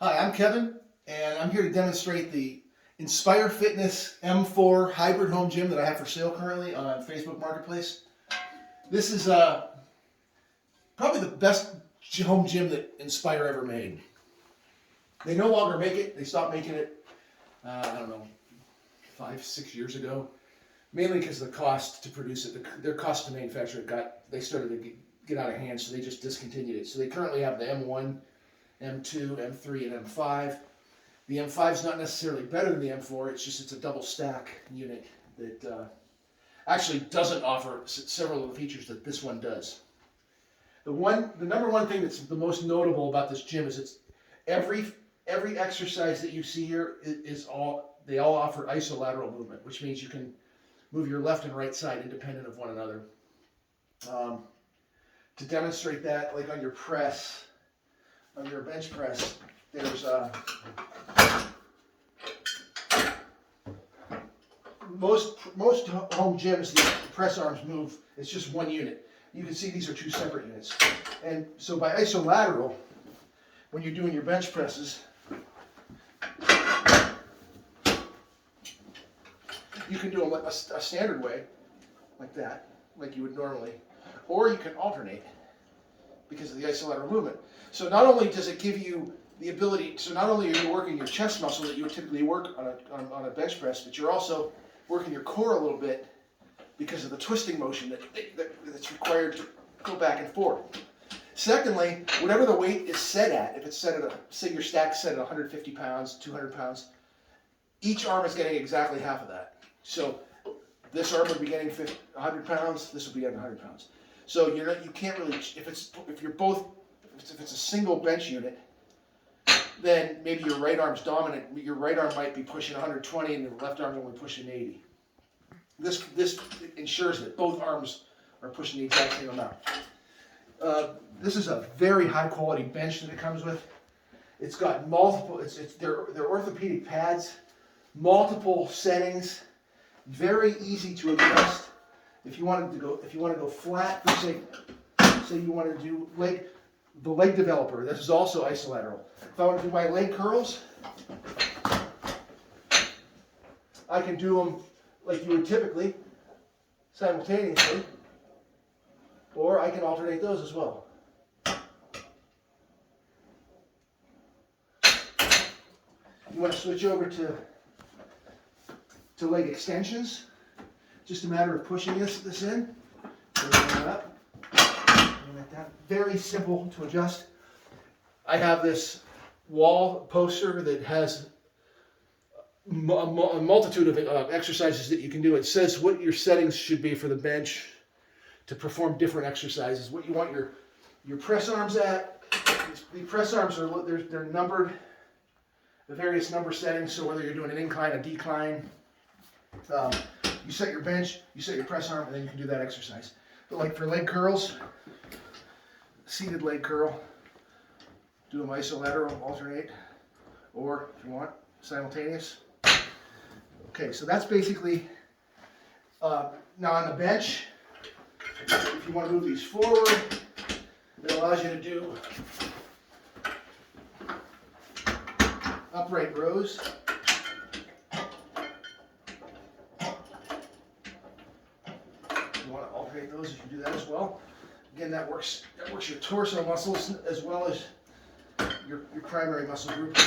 Hi, I'm Kevin, and I'm here to demonstrate the Inspire Fitness M4 hybrid home gym that I have for sale currently on Facebook Marketplace. This is probably the best home gym that Inspire ever made. They no longer make it. They stopped making it, I don't know, 5-6 years ago. Mainly because the cost to produce it, their cost to manufacture it they started to get out of hand, so they just discontinued it. So they currently have the M1, M2, M3, and M5. The M5 is not necessarily better than the M4, it's a double stack unit that actually doesn't offer several of the features that this one does. The number one thing that's the most notable about this gym is every exercise that you see here they all offer isolateral movement, which means you can move your left and right side independent of one another. To demonstrate that, like on your press, on your bench press, there's most home gyms, the press arms move. It's just one unit. You can see these are two separate units. And so by isolateral, when you're doing your bench presses, you can do them a standard way, like that, like you would normally, or you can alternate because of the isolateral movement. So not only does it give you the ability, so not only are you working your chest muscle that you would typically work on a bench press, but you're also working your core a little bit because of the twisting motion that's required to go back and forth. Secondly, whatever the weight is set at, if it's set at say your stack's set at 150 pounds, 200 pounds, each arm is getting exactly half of that. So this arm would be getting 100 pounds, this would be getting 100 pounds. So you can't really, if it's a single bench unit, then maybe your right arm's dominant. Your right arm might be pushing 120 and the left arm's only pushing 80. This ensures that both arms are pushing the exact same amount. This is a very high quality bench that it comes with. It's got multiple, they're orthopaedic pads, multiple settings, very easy to adjust. If you want to go flat, say you want to do the leg developer, this is also isolateral. If I want to do my leg curls, I can do them like you would typically, simultaneously, or I can alternate those as well. You want to switch over to leg extensions, just a matter of pushing this in, that up, like that. Very simple to adjust. I have this wall poster that has a multitude of exercises that you can do. It says what your settings should be for the bench to perform different exercises. What you want your press arms at. The press arms they're numbered, the various number settings. So whether you're doing an incline, a decline, you set your bench, you set your press arm, and then you can do that exercise. But like for leg curls, seated leg curl, do them isolateral, alternate, or if you want, simultaneous. Okay, so that's basically, now on the bench, if you want to move these forward, it allows you to do upright rows. If you want to alternate those, you can do that as well. Again, that works your torso muscles as well as your primary muscle group.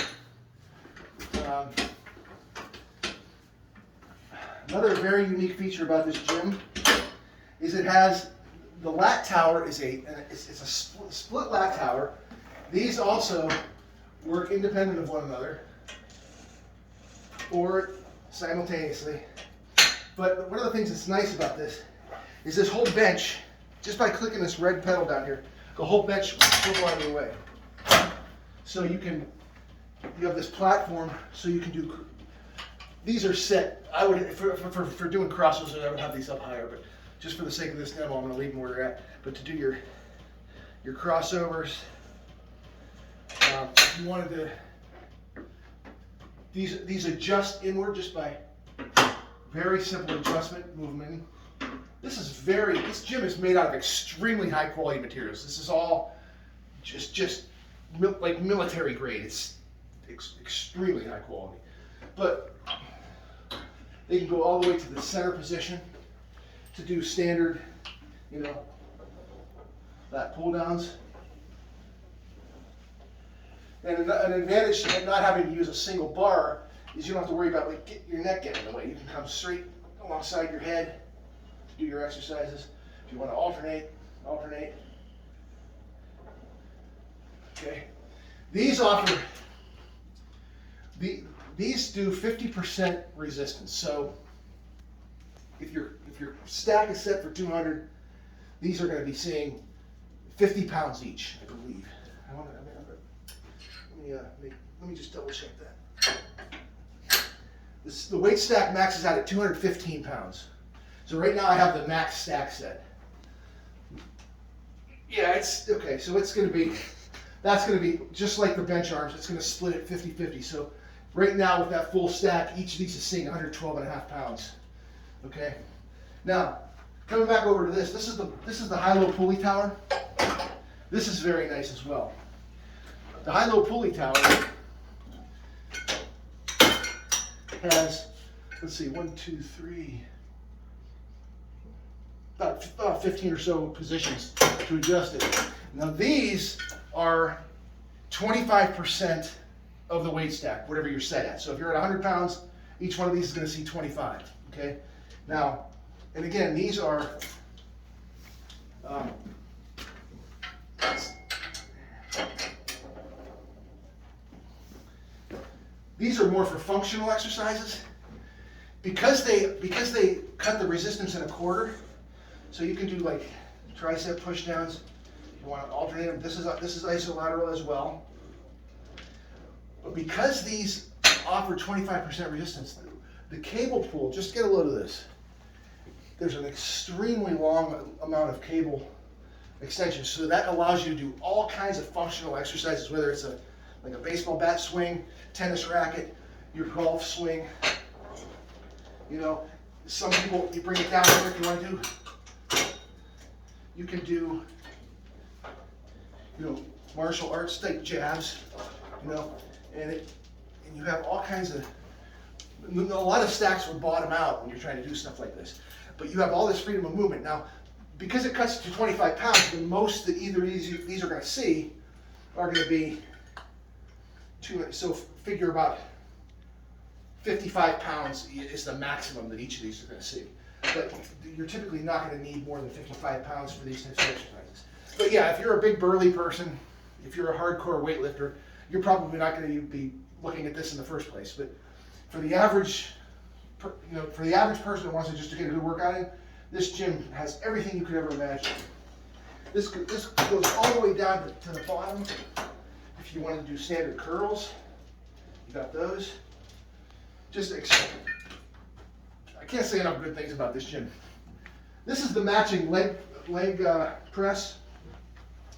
Another very unique feature about this gym is it has the lat tower it's a split lat tower. These also work independent of one another or simultaneously. But one of the things that's nice about this is this whole bench, just by clicking this red pedal down here, the whole bench will swivel out of your way. So you have this platform, so you can do. These are set. I would for doing crossovers, I would have these up higher, but just for the sake of this demo, I'm going to leave them where they're at. But to do your crossovers, if you wanted to, these adjust inward just by very simple adjustment movement. This gym is made out of extremely high quality materials. This is all just like military grade. It's extremely high quality. But they can go all the way to the center position to do standard, you know, lat pull downs. And an advantage of not having to use a single bar is you don't have to worry about like your neck getting in the way. You can come straight alongside your head, do your exercises. If you want to alternate. Okay. These offer, these do 50% resistance. So if your stack is set for 200, these are going to be seeing 50 pounds each, I believe. Let me just double check that. The weight stack maxes out at 215 pounds. So right now I have the max stack set. Yeah, it's okay. So it's going to be, that's going to be just like the bench arms. It's going to split it 50-50. So right now with that full stack, each of these is seeing 112.5 pounds. Okay. Now coming back over to this. This is the high-low pulley tower. This is very nice as well. The high-low pulley tower has, let's see, 1, 2, 3, about 15 or so positions to adjust it. Now these are 25% of the weight stack, whatever you're set at. So if you're at 100 pounds, each one of these is going to see 25. Okay. Now, and again, these are more for functional exercises because they cut the resistance in a quarter. So you can do like tricep push downs. You want to alternate them. This is isolateral as well. But because these offer 25% resistance, the cable pull, just get a load of this. There's an extremely long amount of cable extension, so that allows you to do all kinds of functional exercises, whether it's like a baseball bat swing, tennis racket, your golf swing. You know, some people, you bring it down here if you want to do. You can do, you know, martial arts type jabs, you know, and you have all kinds of, a lot of stacks will bottom out when you're trying to do stuff like this. But you have all this freedom of movement. Now, because it cuts to 25 pounds, the most that either of these are going to see are going to be, so figure about 55 pounds is the maximum that each of these are going to see. But you're typically not going to need more than 55 pounds for these types of exercises. But yeah, if you're a big burly person, if you're a hardcore weightlifter, you're probably not going to be looking at this in the first place. But for the average, for the average person who wants to just get a good workout in, this gym has everything you could ever imagine. This goes all the way down to the bottom. If you want to do standard curls, you got those. I can't say enough good things about this gym. This is the matching leg press.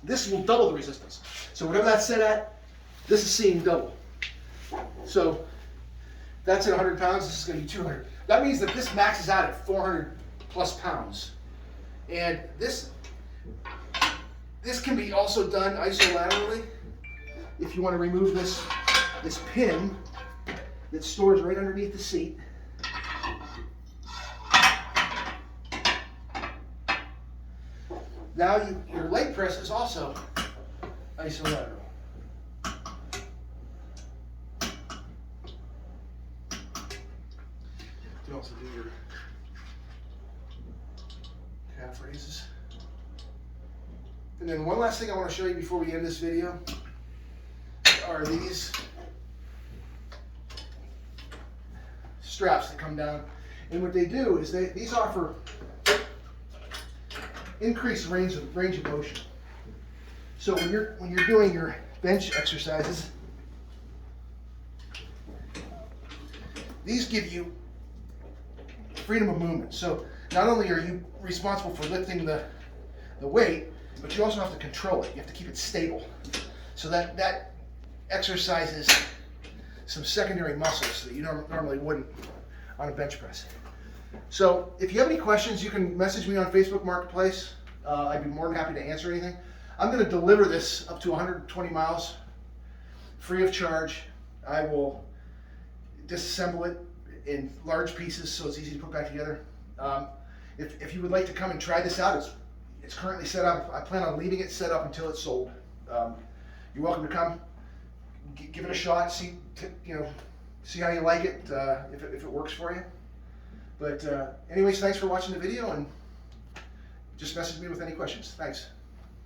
This will double the resistance. So whatever that's set at, this is seeing double. So that's at 100 pounds, this is going to be 200. That means that this maxes out at 400 plus pounds. And this can be also done isolaterally. If you want to remove this pin that stores right underneath the seat. Now your leg press is also isolateral. You can also do your calf raises. And then one last thing I want to show you before we end this video are these straps that come down. And what they do is these offer increased range of motion. So when you're doing your bench exercises, these give you freedom of movement. So not only are you responsible for lifting the weight, but you also have to control it. You have to keep it stable. So that exercises some secondary muscles that you normally wouldn't on a bench press. So if you have any questions, you can message me on Facebook Marketplace. I'd be more than happy to answer anything. I'm going to deliver this up to 120 miles free of charge. I will disassemble it in large pieces so it's easy to put back together. If you would like to come and try this out, it's currently set up. I plan on leaving it set up until it's sold. You're welcome to come, give it a shot, see how you like it, if it works for you. But anyways, thanks for watching the video, and just message me with any questions. Thanks.